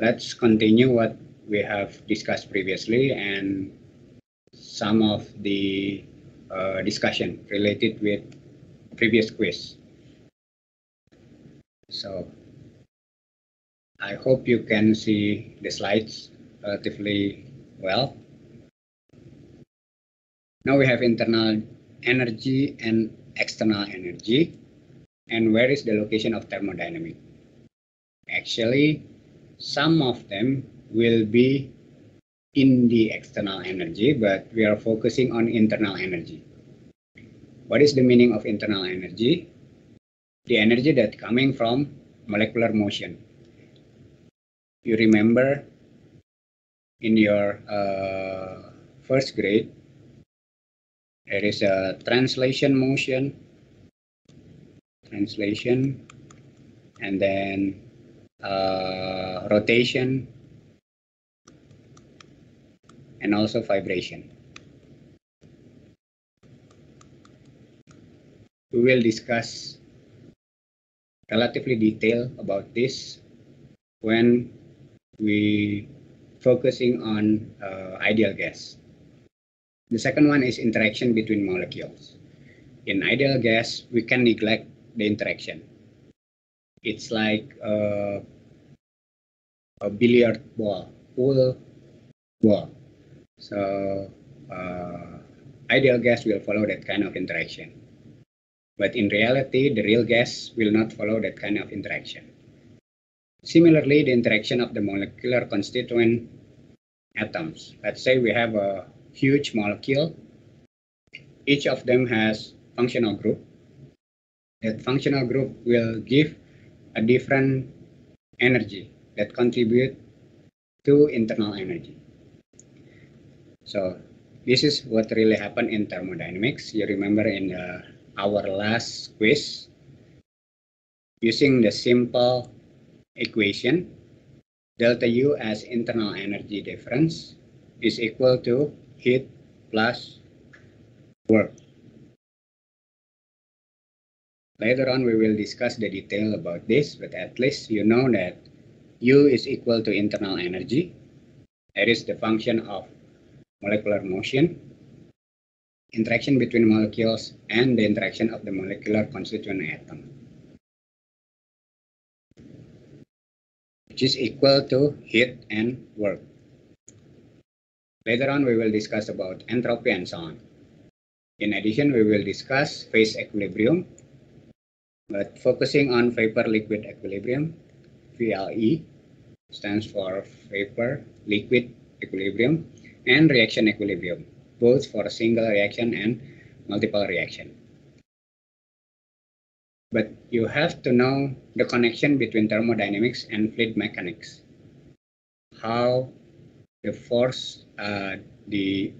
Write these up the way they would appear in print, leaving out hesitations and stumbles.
let's continue what we have discussed previously and some of the discussion related with previous quiz. So I hope you can see the slides relatively well. Now we have internal energy and external energy. And where is the location of thermodynamic? Actually, some of them will be in the external energy, but we are focusing on internal energy. What is the meaning of internal energy? The energy that coming from molecular motion. You remember in your first grade, there is a translation motion, and then rotation, and also vibration. We will discuss relatively detail about this when we focusing on ideal gas. The second one is interaction between molecules. In ideal gas, we can neglect the interaction. It's like a billiard ball, pool ball. So ideal gas will follow that kind of interaction. But in reality, the real gas will not follow that kind of interaction. Similarly, the interaction of the molecular constituent atoms. Let's say we have a huge molecule. Each of them has functional group. That functional group will give a different energy that contribute to internal energy. So this is what really happened in thermodynamics. You remember in our last quiz, using the simple equation, delta U as internal energy difference is equal to heat plus work. Later on, we will discuss the detail about this, but at least you know that U is equal to internal energy. That is the function of molecular motion, interaction between molecules, and the interaction of the molecular constituent atom, which is equal to heat and work. Later on, we will discuss about entropy and so on. In addition, we will discuss phase equilibrium, but focusing on vapor-liquid equilibrium, VLE, stands for vapor-liquid equilibrium, and reaction equilibrium, both for a single reaction and multiple reaction. But you have to know the connection between thermodynamics and fluid mechanics. How the force, the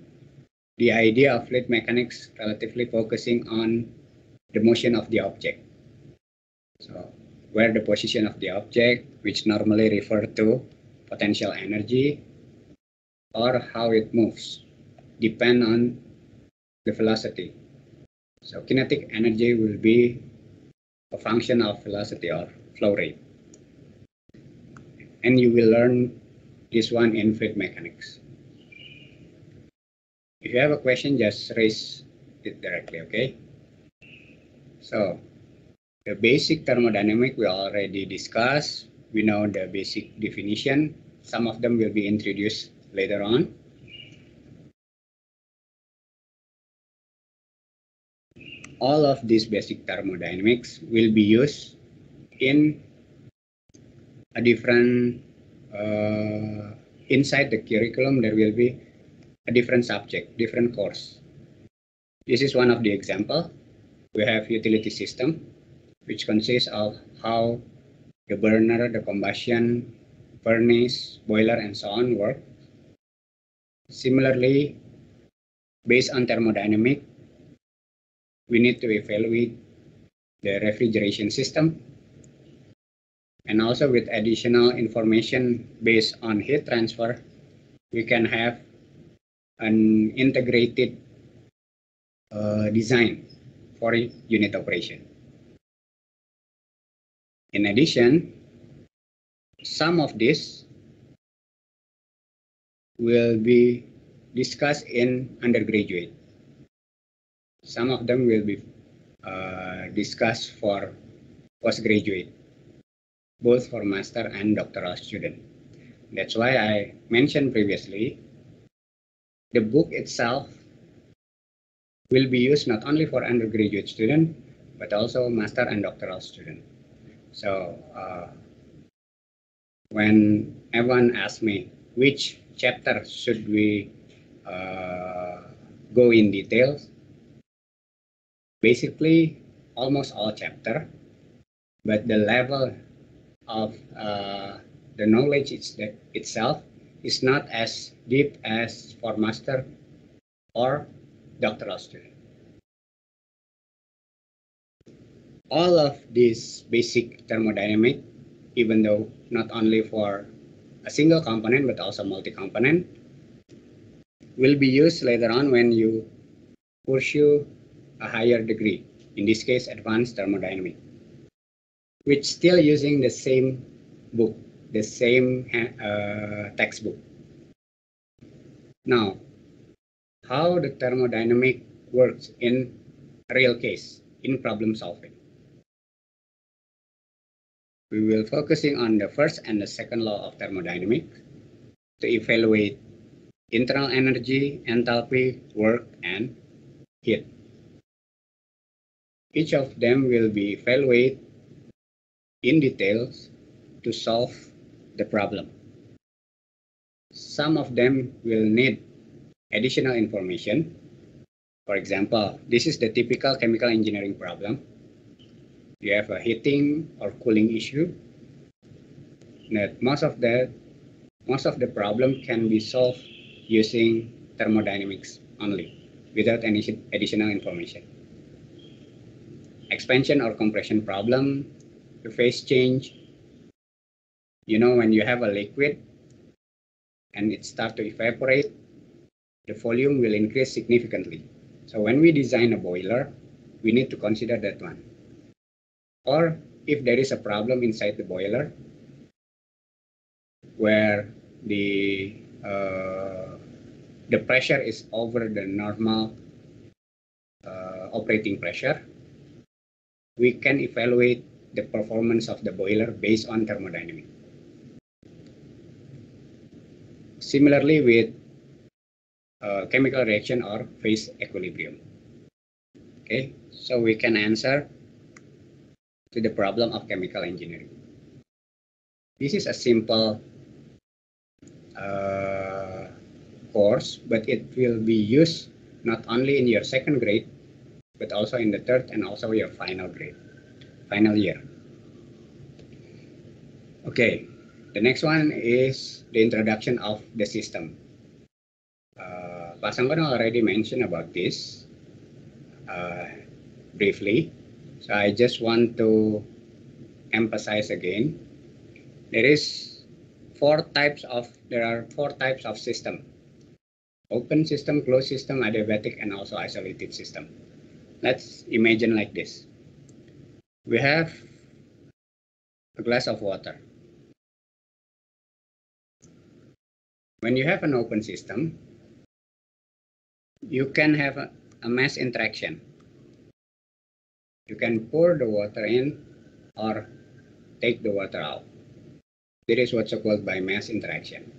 idea of fluid mechanics relatively focusing on the motion of the object. So where the position of the object, which normally refer to potential energy, or how it moves, depend on the velocity. So kinetic energy will be a function of velocity or flow rate. And you will learn this one in fluid mechanics. If you have a question, just raise it directly, okay? So the basic thermodynamic we already discussed. We know the basic definition. Some of them will be introduced later on. All of these basic thermodynamics will be used in a different, inside the curriculum, there will be a different subject, different course. This is one of the example. We have utility system, which consists of how the burner, the combustion, furnace, boiler, and so on work. Similarly, based on thermodynamic, we need to evaluate the refrigeration system. And also with additional information based on heat transfer, we can have an integrated design for unit operation. In addition, some of this will be discussed in undergraduate. Some of them will be discussed for postgraduate, both for master and doctoral student. That's why I mentioned previously, the book itself will be used not only for undergraduate student, but also master and doctoral student. So when everyone asks me which chapter should we go in details, basically almost all chapter, but the level of the knowledge itself is not as deep as for master or doctoral student. All of this basic thermodynamic, even though not only for a single component but also multi-component, will be used later on when you pursue a higher degree, in this case advanced thermodynamic, which still using the same book, the same textbook. Now, how the thermodynamic works in real case, in problem solving. We will focusing on the first and the second law of thermodynamics to evaluate internal energy, enthalpy, work, and heat. Each of them will be evaluated in details to solve the problem. Some of them will need additional information. For example, this is the typical chemical engineering problem. You have a heating or cooling issue. That most of the problem can be solved using thermodynamics only, without any additional information. Expansion or compression problem, the phase change. You know, when you have a liquid and it starts to evaporate, the volume will increase significantly. So when we design a boiler, we need to consider that one. Or if there is a problem inside the boiler where the pressure is over the normal operating pressure, we can evaluate the performance of the boiler based on thermodynamics. Similarly with chemical reaction or phase equilibrium. Okay, so we can answer to the problem of chemical engineering. This is a simple course, but it will be used not only in your second grade, but also in the third and also your final grade, final year. Okay, the next one is the introduction of the system. Pak Sanggono already mentioned about this briefly, so I just want to emphasize again. There are four types of system: open system, closed system, adiabatic, and also isolated system. Let's imagine like this. We have a glass of water. When you have an open system, you can have a mass interaction. You can pour the water in or take the water out. This is what's called by mass interaction.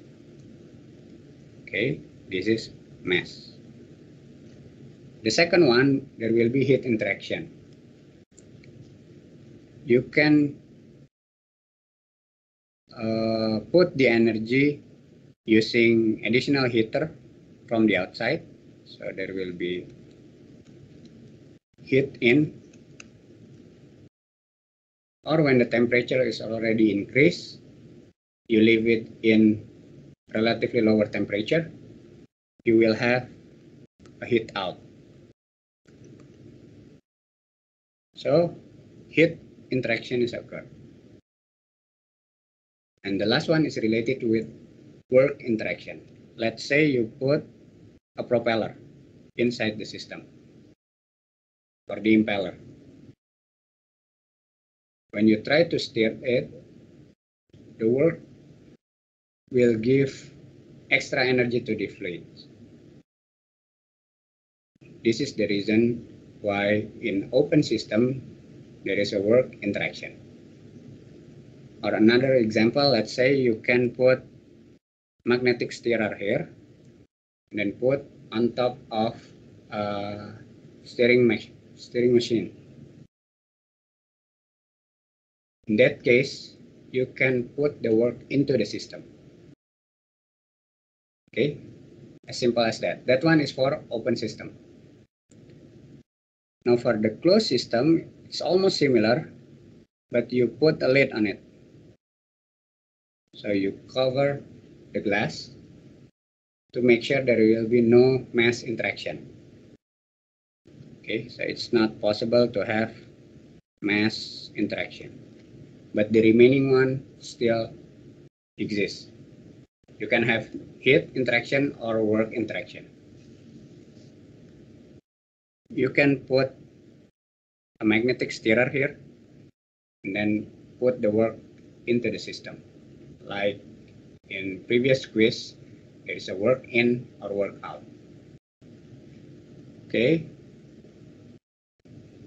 Okay, this is mass. The second one, there will be heat interaction. You can put the energy using additional heater from the outside. So there will be heat in, or when the temperature is already increased, you leave it in relatively lower temperature, you will have a heat out. So heat interaction is occurred. And the last one is related with work interaction. Let's say you put a propeller inside the system or the impeller. When you try to steer it, the work will give extra energy to the fluids. This is the reason why in open system there is a work interaction. Or another example, let's say you can put magnetic stirrer here, and then put on top of a steering machine. In that case, you can put the work into the system. Okay, as simple as that. That one is for open system. Now for the closed system, it's almost similar, but you put a lid on it. So you cover the glass to make sure there will be no mass interaction. Okay, so it's not possible to have mass interaction, but the remaining one still exists. You can have heat interaction or work interaction. You can put a magnetic stirrer here and then put the work into the system. Like in previous quiz, there is a work in or work out. Okay.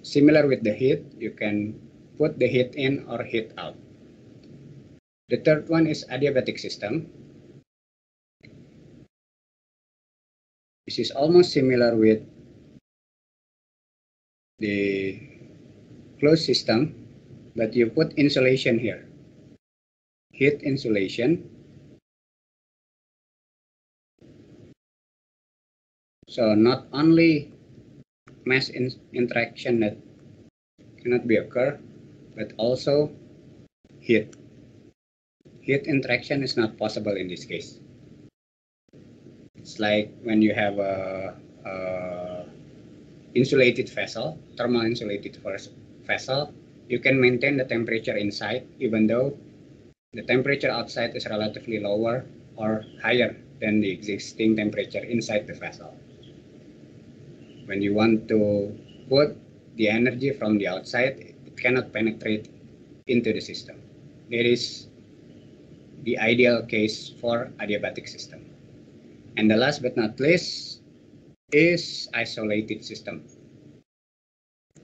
Similar with the heat, you can put the heat in or heat out. The third one is adiabatic system. This is almost similar with the closed system, but you put insulation here. Heat insulation. So not only mass interaction that cannot be occur, but also heat. Heat interaction is not possible in this case. It's like when you have a insulated vessel, thermal insulated vessel, you can maintain the temperature inside even though the temperature outside is relatively lower or higher than the existing temperature inside the vessel. When you want to put the energy from the outside, it cannot penetrate into the system. That is the ideal case for adiabatic system. And the last but not least is isolated system.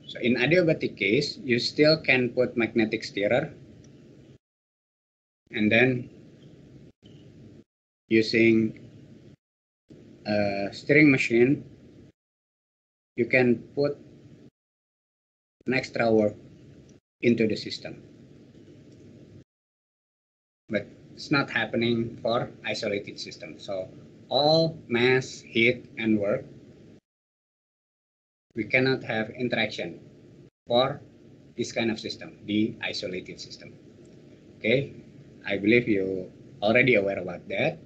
So in adiabatic case, you still can put magnetic stirrer, and then using a stirring machine, you can put an extra work into the system. But it's not happening for isolated system. So all mass, heat, and work, we cannot have interaction for this kind of system, the isolated system. Okay, I believe you already aware about that,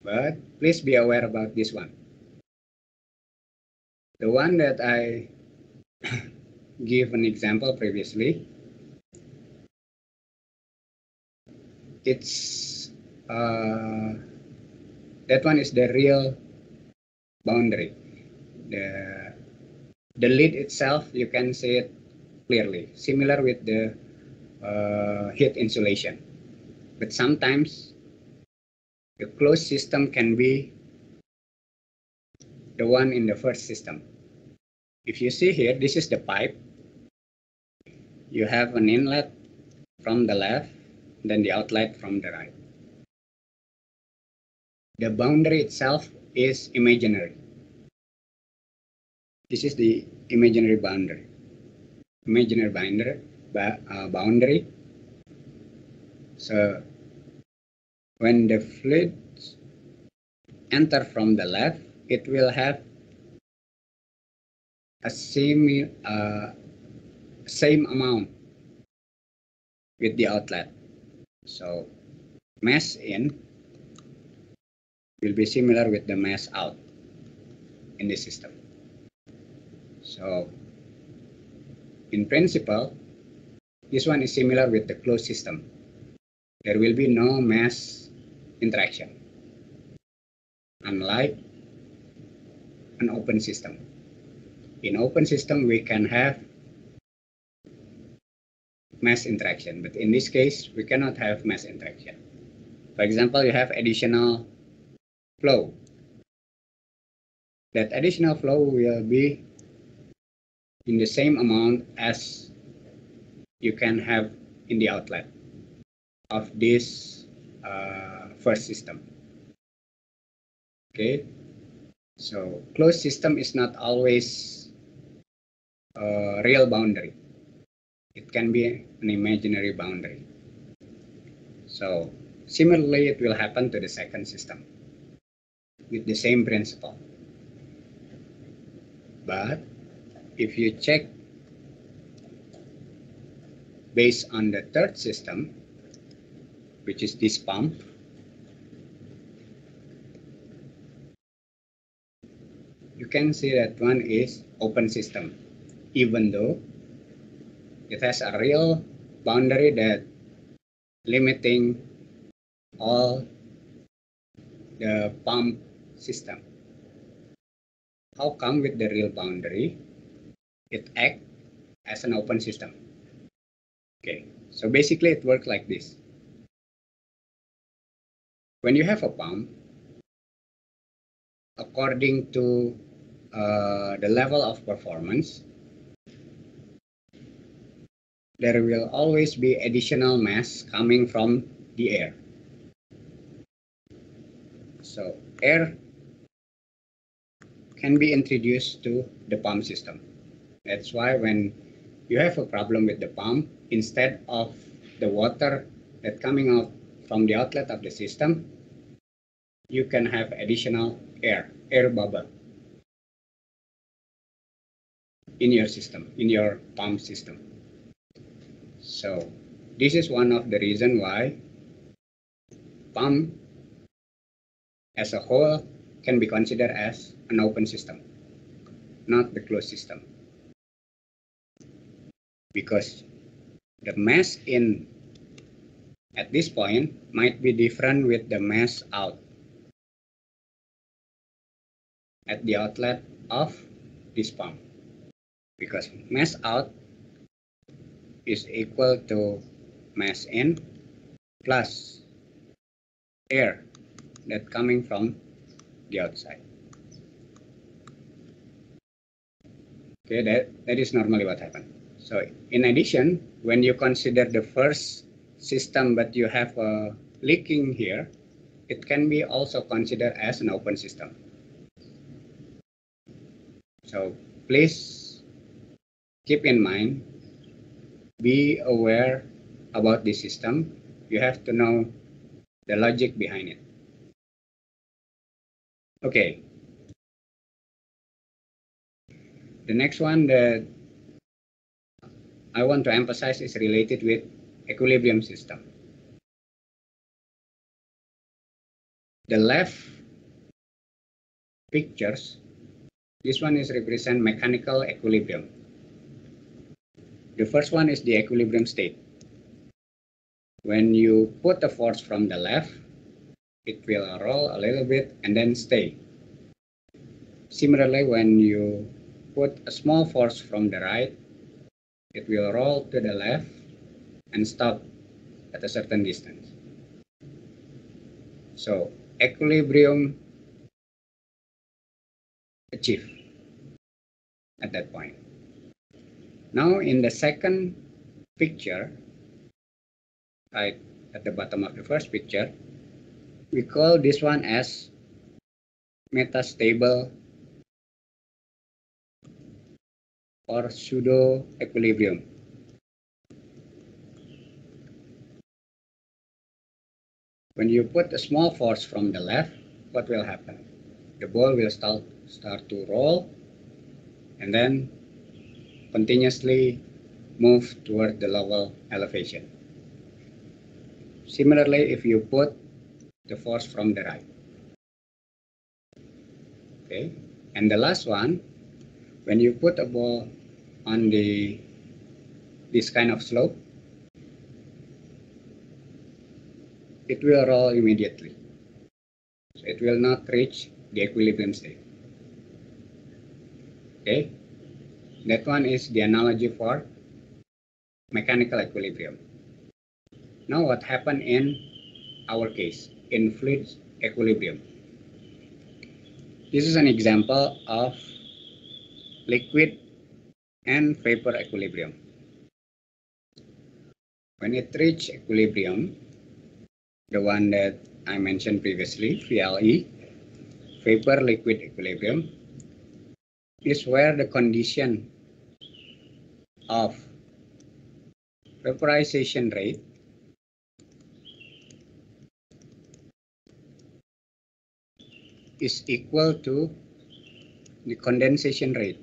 but please be aware about this one. The one that I give an example previously, it's that one is the real boundary. The lid itself, you can see it clearly, similar with the heat insulation. But sometimes the closed system can be the one in the first system. If you see here, this is the pipe. You have an inlet from the left, then the outlet from the right. The boundary itself is imaginary. This is the imaginary boundary. Imaginary boundary. So when the fluids enter from the left, it will have a same amount with the outlet. So mass in will be similar with the mass out in the system. So in principle, this one is similar with the closed system. There will be no mass interaction, unlike an open system. In open system, we can have mass interaction, but in this case, we cannot have mass interaction. For example, you have additional flow. That additional flow will be in the same amount as you can have in the outlet of this first system. Okay, so closed system is not always a real boundary. It can be an imaginary boundary. So similarly, it will happen to the second system with the same principle. But if you check based on the third system, which is this pump, you can see that one is open system, even though it has a real boundary that limiting all the pump system. How come with the real boundary, it acts as an open system? Okay, so basically it works like this. When you have a pump, according to the level of performance, there will always be additional mass coming from the air. So air can be introduced to the pump system. That's why when you have a problem with the pump, instead of the water that coming out from the outlet of the system, you can have additional air bubble in your system, in your pump system. So this is one of the reasons why pump as a whole can be considered as an open system, not the closed system. Because the mass in at this point might be different with the mass out at the outlet of this pump. Because mass out is equal to mass in plus air that coming from the outside. Okay, that is normally what happens. So in addition, when you consider the first system but you have a leaking here, it can be also considered as an open system. So please keep in mind, be aware about this system. You have to know the logic behind it. Okay. The next one that I want to emphasize is related with equilibrium system. The left pictures, this one is represent mechanical equilibrium. The first one is the equilibrium state. When you put the force from the left, it will roll a little bit and then stay. Similarly, when you put a small force from the right, it will roll to the left and stop at a certain distance. So equilibrium achieved at that point. Now in the second picture, right at the bottom of the first picture, we call this one as metastable or pseudo equilibrium. When you put a small force from the left, what will happen? The ball will start to roll and then continuously move toward the lower elevation. Similarly, if you put the force from the right. Okay, and the last one, when you put a ball on this kind of slope, it will roll immediately. So it will not reach the equilibrium state. Okay, that one is the analogy for mechanical equilibrium. Now what happened in our case, in fluid equilibrium? This is an example of liquid and vapor equilibrium. When it reaches equilibrium, the one that I mentioned previously, VLE, vapor liquid equilibrium, is where the condition of vaporization rate is equal to the condensation rate.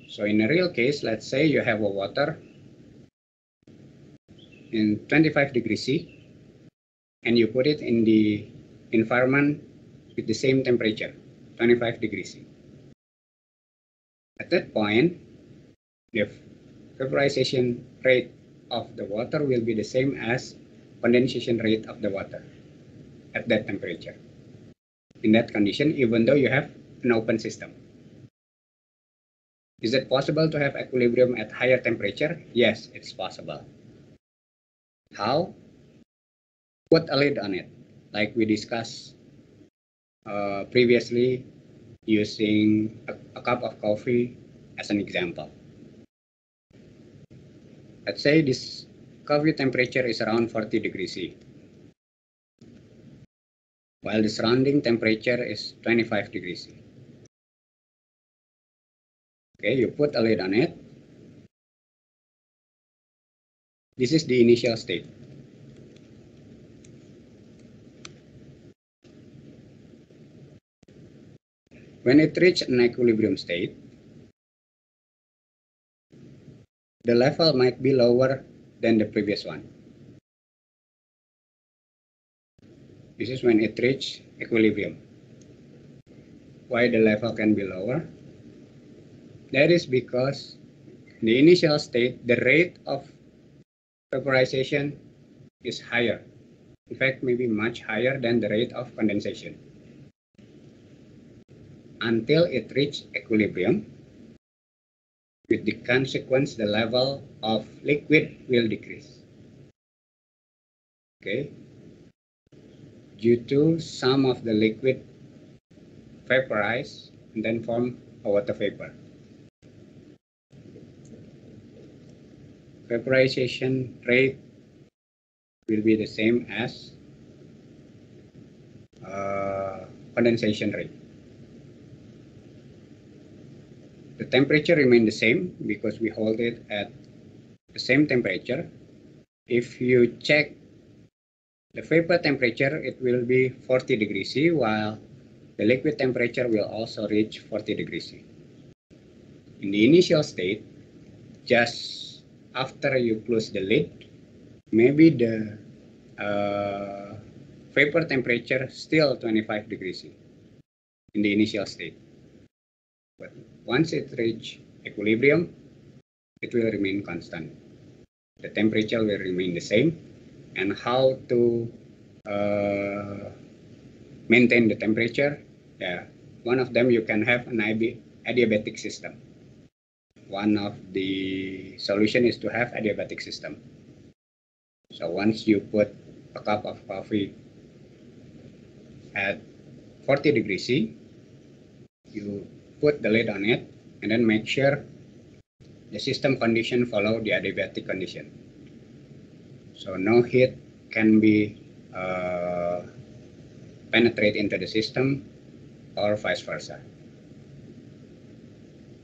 So in a real case, let's say you have a water in 25 degrees C and you put it in the environment with the same temperature, 25 degrees C. At that point, the vaporization rate of the water will be the same as condensation rate of the water at that temperature. In that condition, even though you have an open system. Is it possible to have equilibrium at higher temperature? Yes, it's possible. How? Put a lid on it, like we discussed previously, using a cup of coffee as an example. Let's say this coffee temperature is around 40 degrees C, while the surrounding temperature is 25 degrees C. Okay, you put a lid on it. This is the initial state. When it reaches an equilibrium state, the level might be lower than the previous one. This is when it reaches equilibrium. Why the level can be lower? That is because in the initial state, the rate of vaporization is higher. In fact, maybe much higher than the rate of condensation. Until it reaches equilibrium, with the consequence the level of liquid will decrease. Okay, due to some of the liquid vaporize and then form a water vapor. Vaporization rate will be the same as condensation rate. The temperature remains the same because we hold it at the same temperature. If you check the vapor temperature, it will be 40 degrees C, while the liquid temperature will also reach 40 degrees C. In the initial state, just after you close the lid, maybe the vapor temperature still 25 degrees C in the initial state. But once it reaches equilibrium, it will remain constant. The temperature will remain the same. And how to maintain the temperature? Yeah, one of them, you can have an adiabatic system. One of the solution is to have adiabatic system. So once you put a cup of coffee at 40 degrees C, you put the lid on it and then make sure the system condition follow the adiabatic condition. So no heat can be penetrate into the system or vice versa.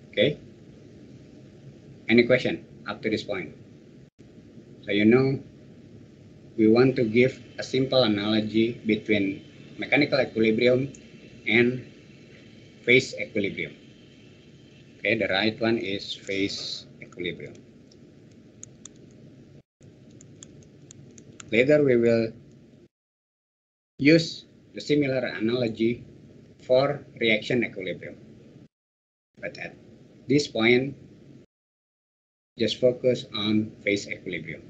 Okay. Any question up to this point? So you know, we want to give a simple analogy between mechanical equilibrium and phase equilibrium. Okay, the right one is phase equilibrium. Later we will use the similar analogy for reaction equilibrium. But at this point, just focus on phase equilibrium.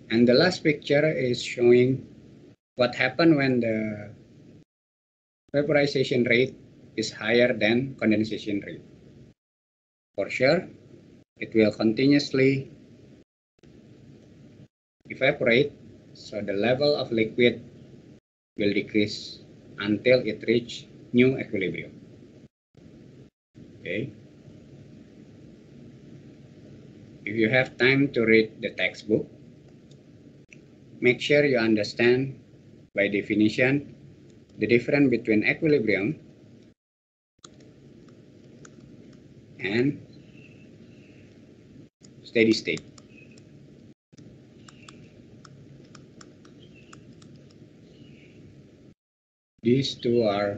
And the last picture is showing what happens when the vaporization rate is higher than condensation rate. For sure, it will continuously evaporate, so the level of liquid will decrease until it reach new equilibrium. Okay. If you have time to read the textbook, make sure you understand by definition the difference between equilibrium and steady state. These two are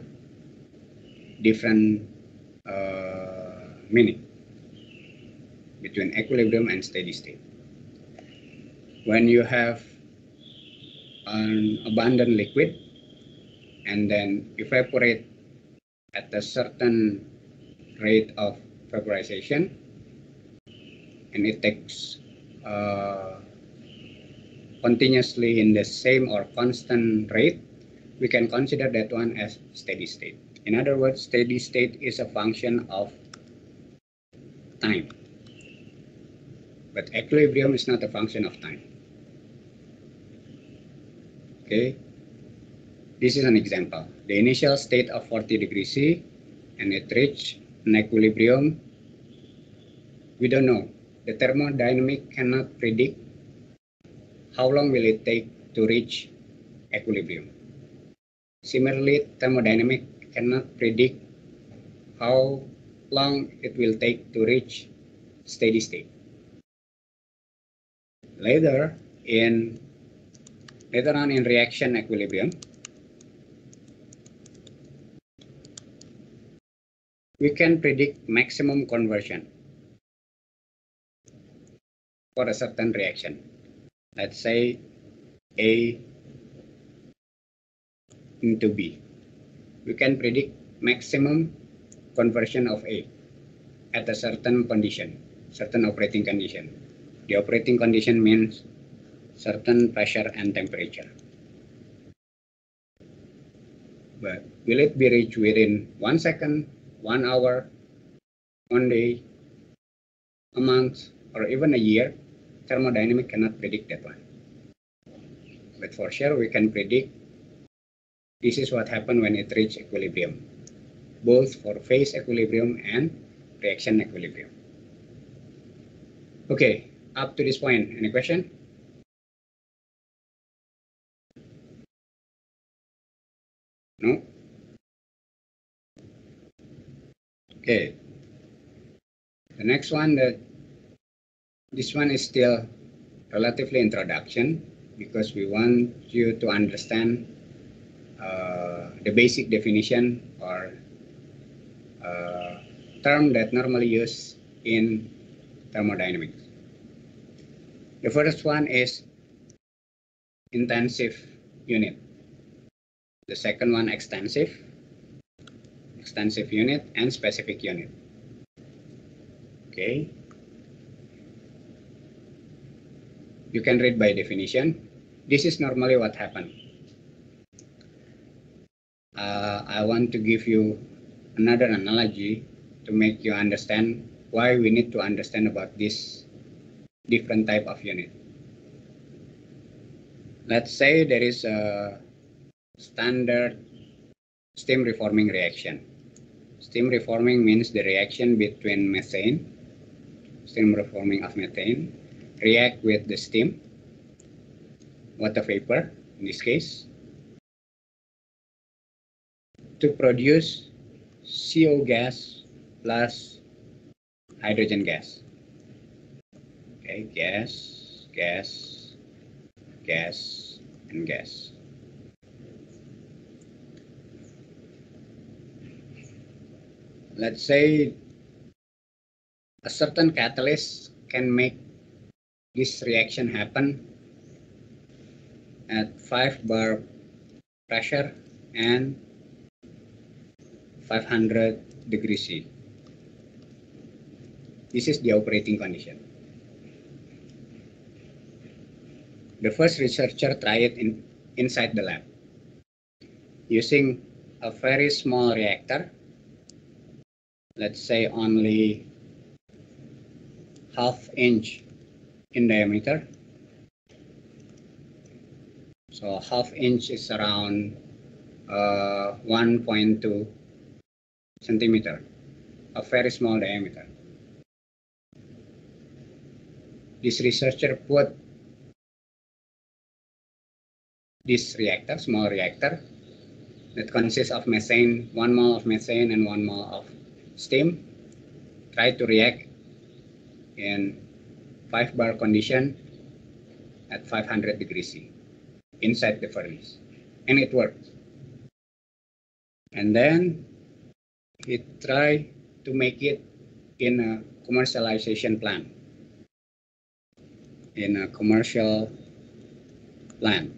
different meaning between equilibrium and steady state. When you have an abundant liquid and then evaporate at a certain rate of vaporization, and it takes continuously in the same or constant rate, we can consider that one as steady state. In other words, steady state is a function of time, but equilibrium is not a function of time. Okay, this is an example. The initial state of 40 degrees C, and it reached an equilibrium. We don't know. The thermodynamic cannot predict how long will it take to reach equilibrium. Similarly, thermodynamic cannot predict how long it will take to reach steady state. Later on in reaction equilibrium, we can predict maximum conversion for a certain reaction. Let's say A into B. We can predict maximum conversion of A at a certain condition, certain operating condition. The operating condition means certain pressure and temperature. But will it be reached within 1 second, 1 hour, 1 day, a month, or even a year? Thermodynamic cannot predict that one. But for sure, we can predict this is what happened when it reaches equilibrium, both for phase equilibrium and reaction equilibrium. Okay, up to this point, any question? No? Okay. The next one, this one is still relatively introduction, because we want you to understand the basic definition or term that normally used in thermodynamics. The first one is intensive unit. The second one, extensive unit, and specific unit. Okay. You can read by definition. This is normally what happened. I want to give you another analogy to make you understand why we need to understand about this different type of unit. Let's say there is a standard steam reforming reaction. Steam reforming means the reaction between methane, steam reforming of methane, react with the steam, water vapor in this case, to produce CO gas plus hydrogen gas. Okay, gas, and gas. Let's say a certain catalyst can make this reaction happen at 5 bar pressure and 500 degrees C. This is the operating condition. The first researcher tried it inside the lab using a very small reactor, let's say only ½ inch in diameter, So ½ inch is around 1.2 centimeter, a very small diameter. This researcher put this reactor, small reactor, that consists of methane, 1 mole of methane and 1 mole of steam, try to react in 5 bar condition at 500 degrees C inside the furnace, and it worked. And then he tried to make it in a commercialization plan, in a commercial plan.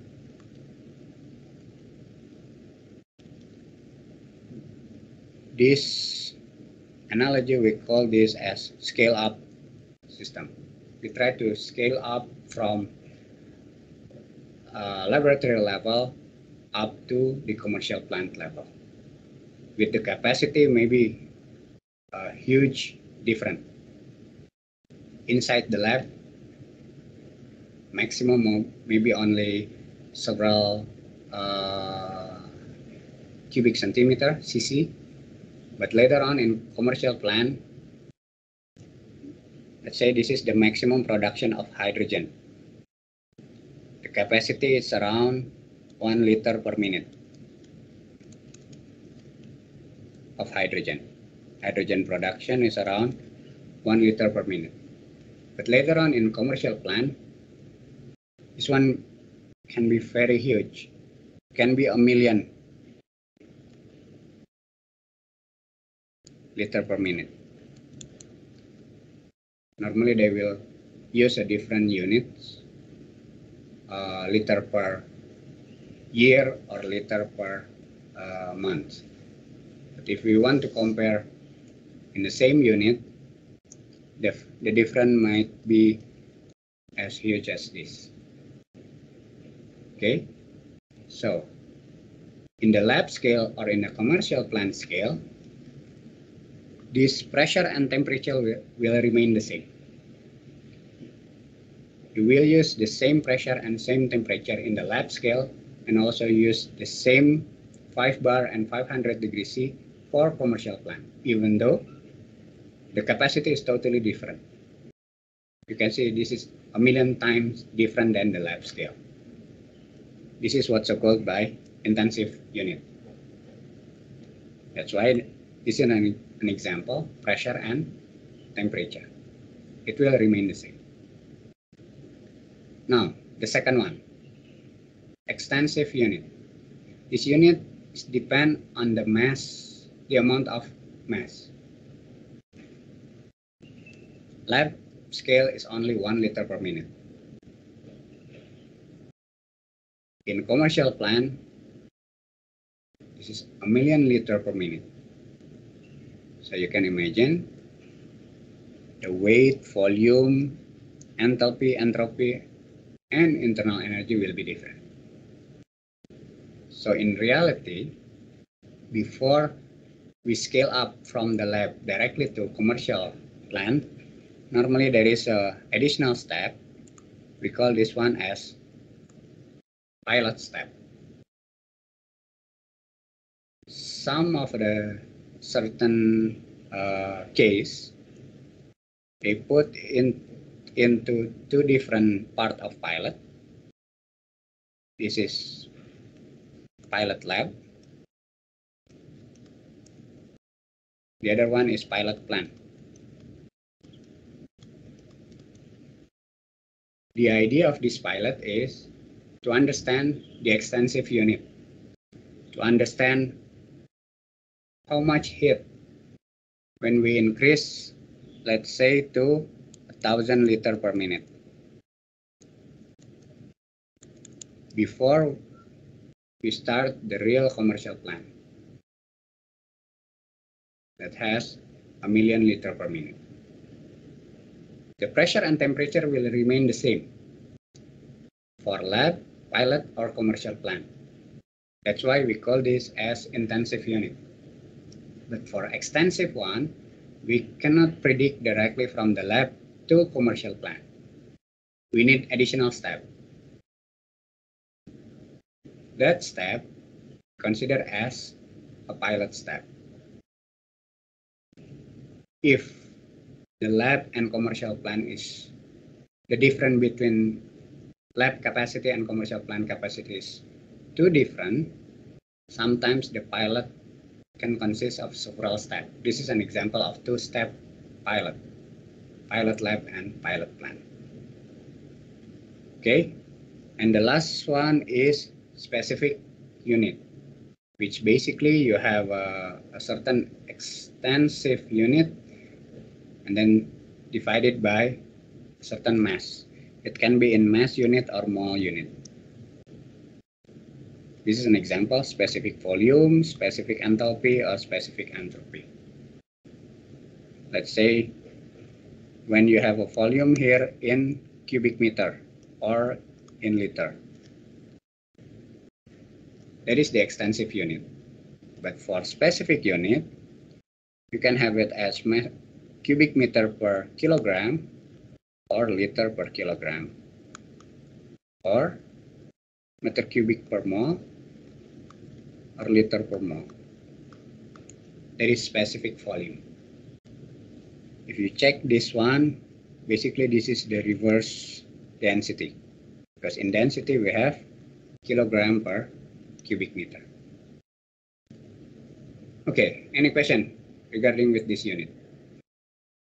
This analogy, we call this as scale up system. We try to scale up from laboratory level up to the commercial plant level. With the capacity maybe a huge difference. Inside the lab, maximum maybe only several cubic centimeter, cc, but later on in commercial plant, let's say this is the maximum production of hydrogen. The capacity is around 1 liter per minute of hydrogen. Hydrogen production is around 1 liter per minute. But later on in commercial plant, this one can be very huge, can be 1 million liter per minute. Normally they will use a different units, liter per year or liter per month. But if we want to compare in the same unit, the difference might be as huge as this. Okay, so in the lab scale or in the commercial plant scale, this pressure and temperature will remain the same. You will use the same pressure and same temperature in the lab scale, and also use the same 5 bar and 500 degrees C for commercial plant, even though the capacity is totally different. You can see this is 1 million times different than the lab scale. This is what's called by intensive unit. That's why this is an example, pressure and temperature. It will remain the same. Now, the second one, extensive unit. This unit depends on the mass, the amount of mass. Lab scale is only 1 liter per minute. In commercial plant, this is 1 million liter per minute. So you can imagine the weight, volume, enthalpy, entropy, and internal energy will be different. So in reality, before we scale up from the lab directly to commercial plant, normally there is an additional step. We call this one as pilot step. Some of the certain case, they put into 2 different part of pilot. This is pilot lab. The other one is pilot plant. The idea of this pilot is to understand the extensive unit, to understand how much heat when we increase, let's say, to 1,000 liter per minute. Before we start the real commercial plant that has 1 million liter per minute. The pressure and temperature will remain the same for lab, pilot, or commercial plant. That's why we call this as intensive unit. But for extensive one, we cannot predict directly from the lab to commercial plant. We need additional step. that step considered as a pilot step. If the lab and commercial plant is the difference between lab capacity and commercial plant capacity is too different, sometimes the pilot can consist of several steps. This is an example of two-step pilot lab and pilot plant. Okay, and the last one is specific unit, which basically you have a certain extensive unit and then divided by certain mass. It can be in mass unit or mole unit. This is an example: specific volume, specific enthalpy, or specific entropy. Let's say when you have a volume here in cubic meter or in liter, that is the extensive unit. But for specific unit, you can have it as cubic meter per kilogram or liter per kilogram or meter cubic per mole or liter per mole. That is specific volume. If you check this one, basically this is the reverse density, because in density we have kilogram per cubic meter. Okay, any question regarding with this unit?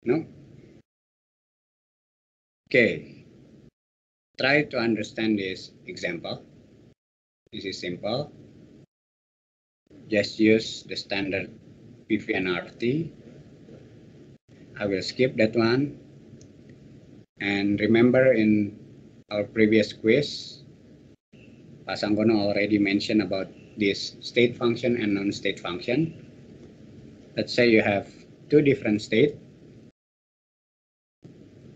No? Okay, try to understand this example. This is simple. Just use the standard PV and RT. I will skip that one. And remember, in our previous quiz, Pak Sanggono already mentioned about this state function and non-state function. Let's say you have two different states.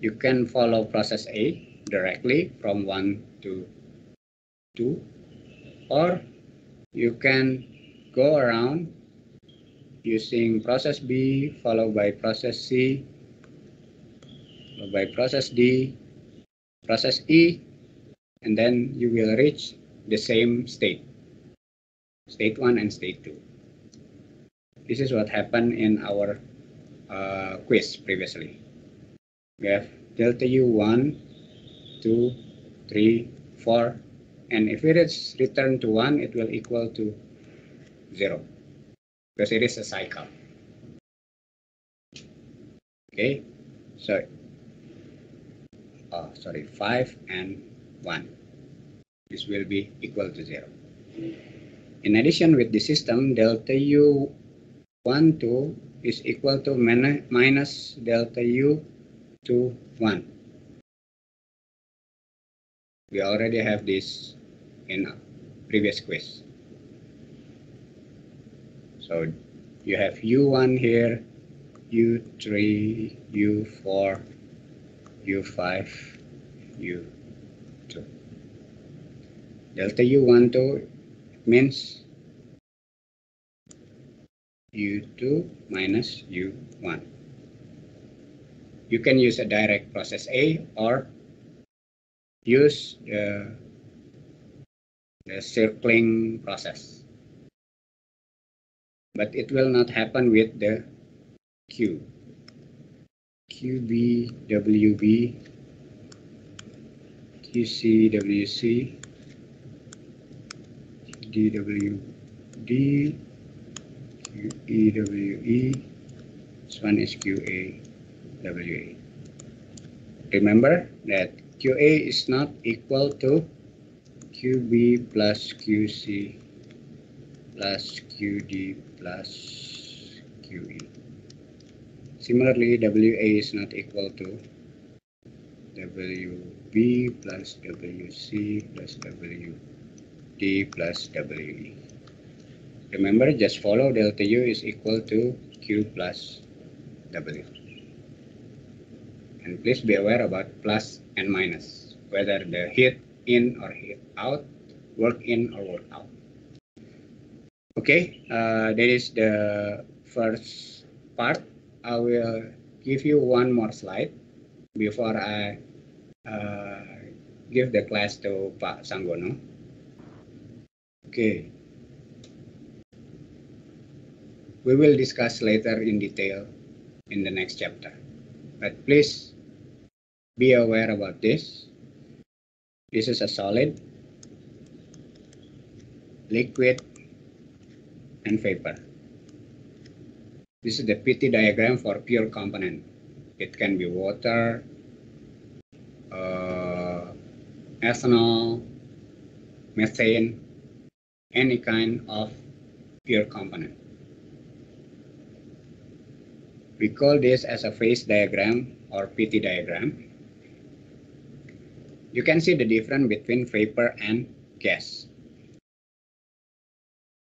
You can follow process A directly from 1 to 2, or you can go around using process B followed by process C, followed by process D, process E, and then you will reach the same state, state 1 and state 2. This is what happened in our quiz previously. We have delta U 1, 2, 3, 4, and if it is returned to 1, it will equal to 0, because it is a cycle. Okay, so 5 and 1. This will be equal to 0. In addition, with the system, delta U 1, 2 is equal to minus delta U 2, 1. We already have this in a previous quiz. So you have U1 here, U3, U4, U5, U2. Delta U1, 2 means U2 minus U1. You can use a direct process A or use the circling process. But it will not happen with the Q. QB, WB, QC, WC, DWD, QEWE. This one is QAWA. Remember that QA is not equal to QB plus QC plus QD plus QE. Similarly, WA is not equal to WB plus WC plus WD plus WE. Remember, just follow delta U is equal to Q plus W. And please be aware about plus and minus, whether the heat in or heat out, work in or work out. Okay, that is the first part. I will give you one more slide before I give the class to Pak Sanggono. Okay. We will discuss later in detail in the next chapter. But please be aware about this. This is a solid, liquid, and vapor. This is the PT diagram for pure component. It can be water, ethanol, methane, any kind of pure component. We call this as a phase diagram or PT diagram. You can see the difference between vapor and gas.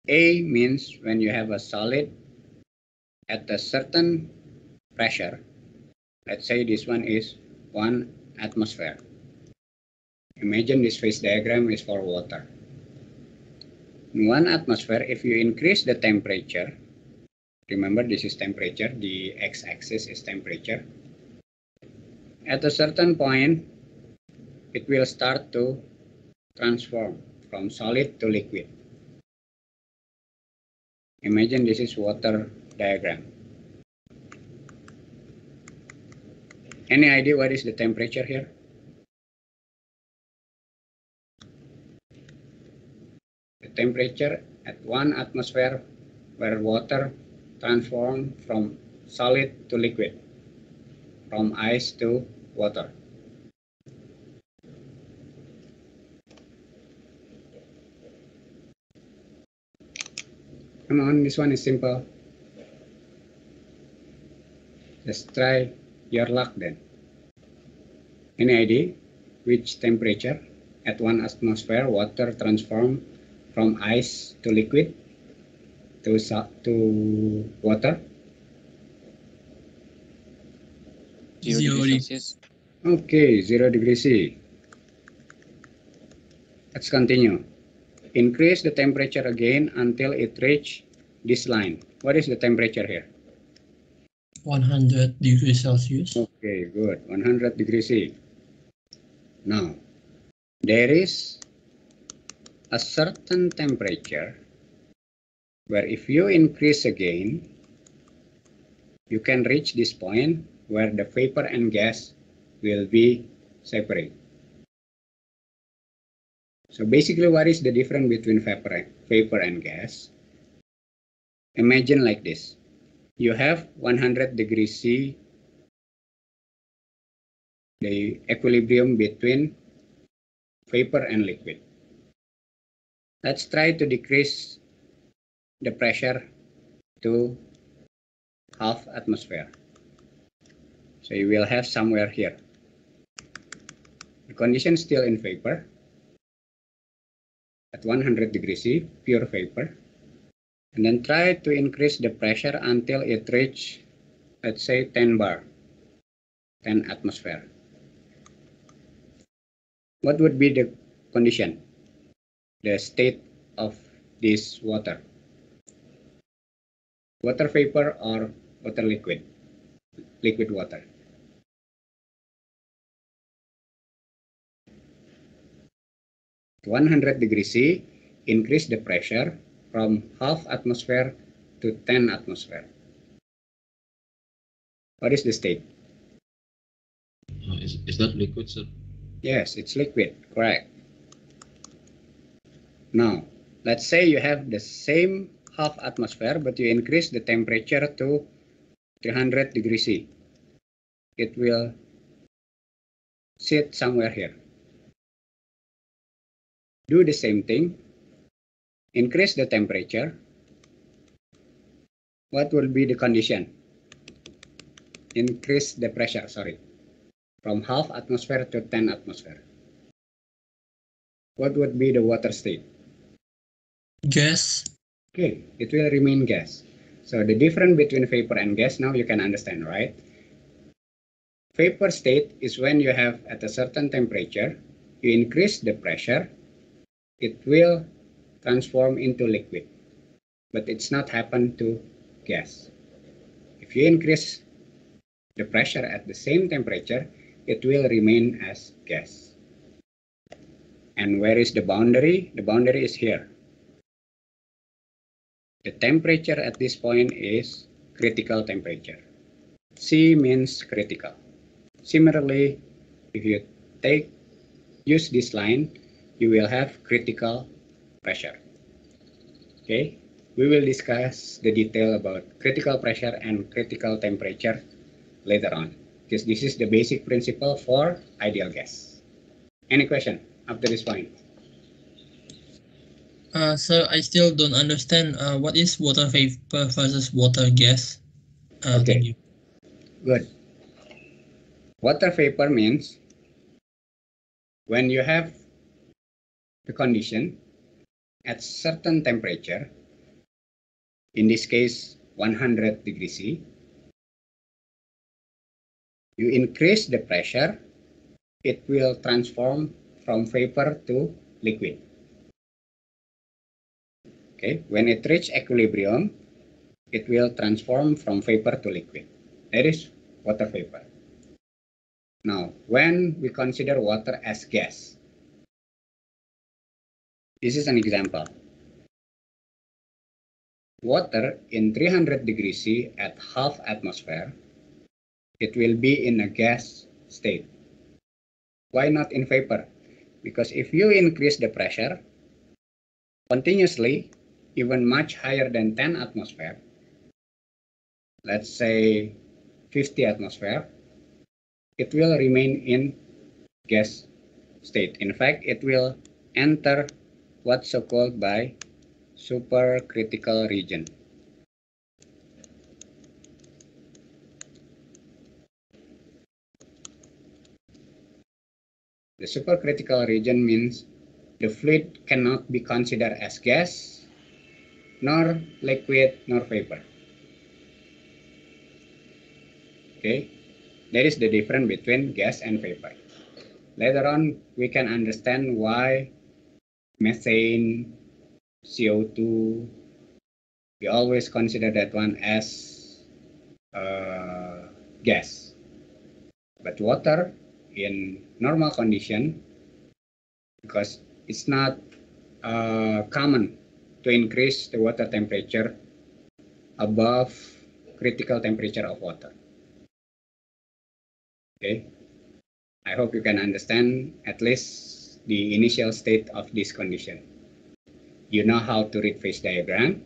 A means when you have a solid at a certain pressure. Let's say this one is 1 atmosphere. Imagine this phase diagram is for water. In 1 atmosphere, if you increase the temperature, remember this is temperature, the x-axis is temperature. At a certain point, it will start to transform from solid to liquid. Imagine this is water diagram. Any idea what is the temperature here? The temperature at 1 atmosphere where water transforms from solid to liquid, from ice to water. Come on, this one is simple. Just try your luck then. Any idea which temperature at 1 atmosphere water transforms from ice to liquid to water? 0 degrees Celsius. Okay, 0 degrees C. Let's continue. Increase the temperature again until it reaches this line. What is the temperature here? 100 degrees Celsius. Okay, good. 100 degrees C. Now, there is a certain temperature where if you increase again, you can reach this point where the vapor and gas will be separate. So basically, what is the difference between vapor and gas? Imagine like this. You have 100 degrees C, the equilibrium between vapor and liquid. Let's try to decrease the pressure to half atmosphere. So you will have somewhere here. The condition still in vapor at 100 degrees C, pure vapor. And then try to increase the pressure until it reach, let's say 10 bar, 10 atmosphere. What would be the condition, the state of this water? Water vapor or water liquid? Liquid water. At 100 degrees C, increase the pressure from half atmosphere to 10 atmosphere. What is the state? Is that liquid, sir? Yes, it's liquid, correct. Now, let's say you have the same half atmosphere, but you increase the temperature to 300 degrees C. It will sit somewhere here. Do the same thing. Increase the temperature. What will be the condition? Increase the pressure, sorry, from half atmosphere to 10 atmosphere. What would be the water state? Gas. Okay, it will remain gas. So the difference between vapor and gas now you can understand, right? Vapor state is when you have at a certain temperature, you increase the pressure, it will transform into liquid, but it's not happen to gas. If you increase the pressure at the same temperature, it will remain as gas. And where is the boundary? The boundary is here. The temperature at this point is critical temperature. C means critical. Similarly, if you use this line, you will have critical pressure. Okay, we will discuss the detail about critical pressure and critical temperature later on, because this is the basic principle for ideal gas. Any question up to this point? Sir, I still don't understand what is water vapor versus water gas. Okay. Thank you. Good. Water vapor means when you have the condition at certain temperature, in this case 100 degrees C, you increase the pressure, it will transform from vapor to liquid. Okay, when it reaches equilibrium, it will transform from vapor to liquid. That is water vapor. Now, when we consider water as gas, this is an example. Water in 300 degrees C at half atmosphere, it will be in a gas state. Why not in vapor? Because if you increase the pressure continuously, even much higher than 10 atmosphere, let's say 50 atmosphere, it will remain in gas state. In fact, it will enter what's so-called by supercritical region. The supercritical region means the fluid cannot be considered as gas, nor liquid, nor vapor. Okay, that is the difference between gas and vapor. Later on, we can understand why methane, CO2, we always consider that one as gas. But water in normal condition, because it's not common to increase the water temperature above critical temperature of water. Okay, I hope you can understand at least the initial state of this condition. You know how to read phase diagram.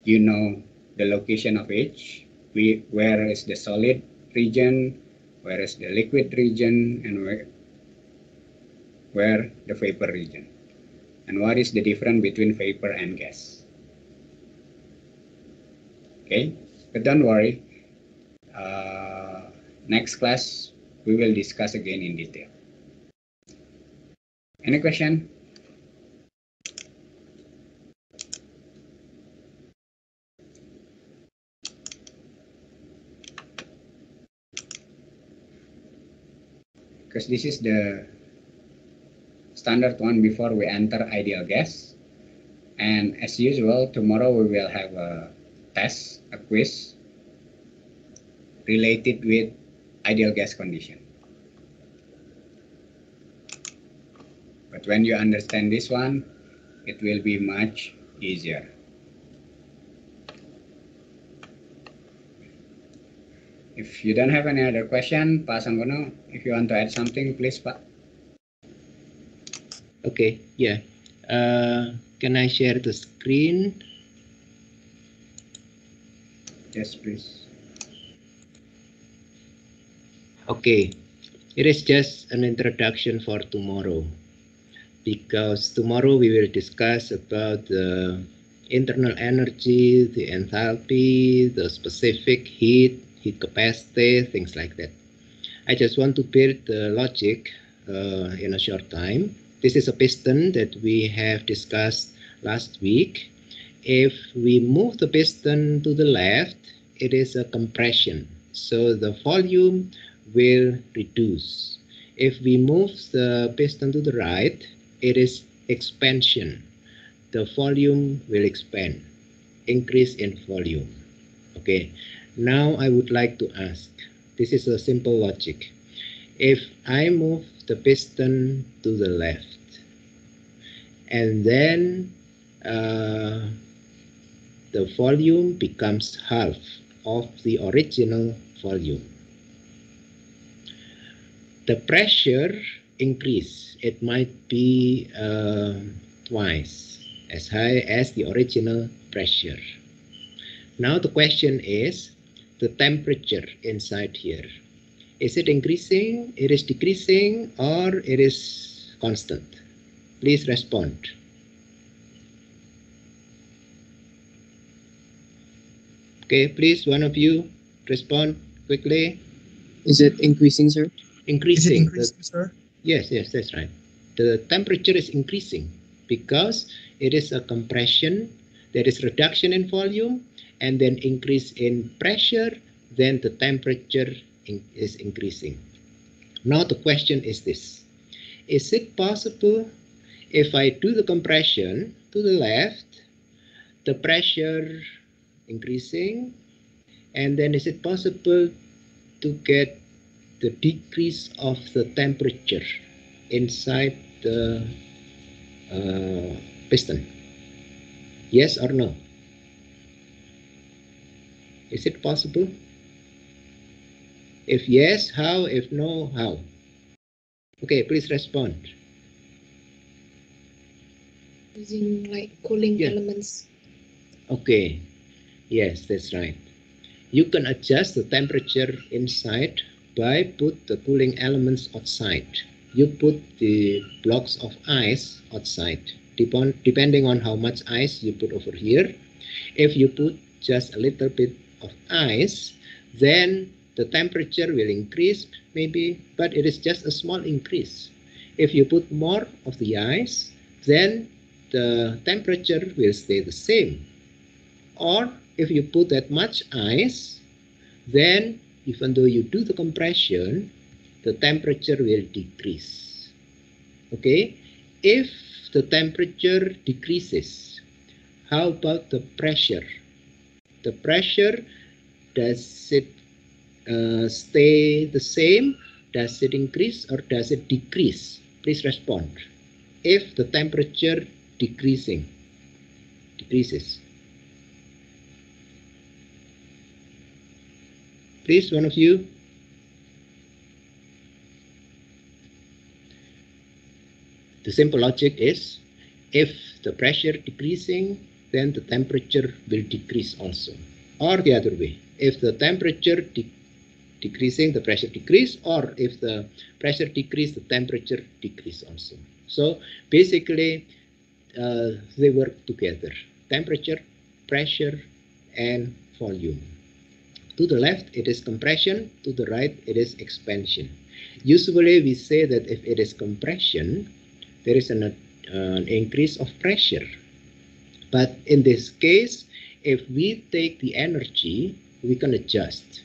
You know the location of each. Where is the solid region, where is the liquid region, and where the vapor region. And what is the difference between vapor and gas. Okay, but don't worry. Next class, we will discuss again in detail. Any question? Because this is the standard one before we enter ideal gas. And as usual, tomorrow we will have a test, a quiz related with ideal gas condition. But when you understand this one, it will be much easier. If you don't have any other question, Pak Sanggono, if you want to add something, please, Pak. Okay, yeah. Can I share the screen? Yes, please. Okay, it is just an introduction for tomorrow, because tomorrow we will discuss about the internal energy, the enthalpy, the specific heat capacity, things like that. I just want to build the logic in a short time. This is a piston that we have discussed last week. If we move the piston to the left, it is a compression, so the volume will reduce. If we move the piston to the right, it is expansion. The volume will expand, increase in volume. Okay, now I would like to ask, this is a simple logic. If I move the piston to the left, and then the volume becomes half of the original volume. The pressure increase. It might be twice as high as the original pressure. Now the question is the temperature inside here. Is it increasing, it is decreasing, or it is constant? Please respond. Okay, please, one of you respond quickly. Is it increasing, sir? Increasing. Is it increasing, sir? Yes, that's right. The temperature is increasing because it is a compression, there is reduction in volume, and then increase in pressure, then the temperature is increasing. Now the question is this. Is it possible if I do the compression to the left, the pressure increasing, and then is it possible to get the decrease of the temperature inside the piston? Yes or no? Is it possible? If yes, how? If no, how? Okay, please respond. Using like cooling elements. Okay, yes, that's right. You can adjust the temperature inside by put the cooling elements outside. You put the blocks of ice outside, depending on how much ice you put over here. If you put just a little bit of ice, then the temperature will increase maybe, but it is just a small increase. If you put more of the ice, then the temperature will stay the same. Or if you put that much ice, then even though you do the compression, the temperature will decrease. Okay, if the temperature decreases, how about the pressure? The pressure, does it stay the same? Does it increase or does it decrease? Please respond. If the temperature decreases. Please, one of you. The simple logic is, if the pressure decreasing, then the temperature will decrease also. Or the other way, if the temperature decreasing, the pressure decrease, or if the pressure decrease, the temperature decrease also. So basically, they work together. Temperature, pressure, and volume. To the left, it is compression. To the right, it is expansion. Usually, we say that if it is compression, there is an increase of pressure. But in this case, if we take the energy, we can adjust.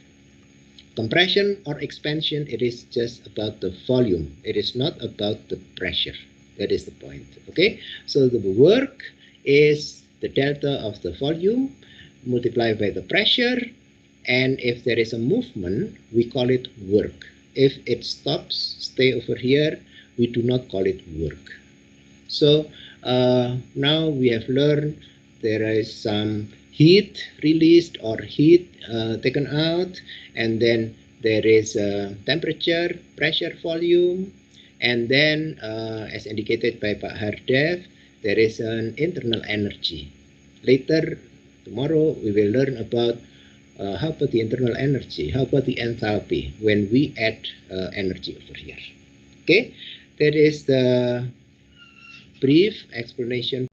Compression or expansion, it is just about the volume. It is not about the pressure. That is the point. Okay, so the work is the delta of the volume multiplied by the pressure, and if there is a movement, we call it work. If it stops, stay over here, we do not call it work. So now we have learned there is some heat released or heat taken out, and then there is temperature, pressure, volume, and then as indicated by Pak Hardev, there is an internal energy. Later, tomorrow, we will learn about how about the internal energy, how about the enthalpy when we add energy over here. Okay, that is the brief explanation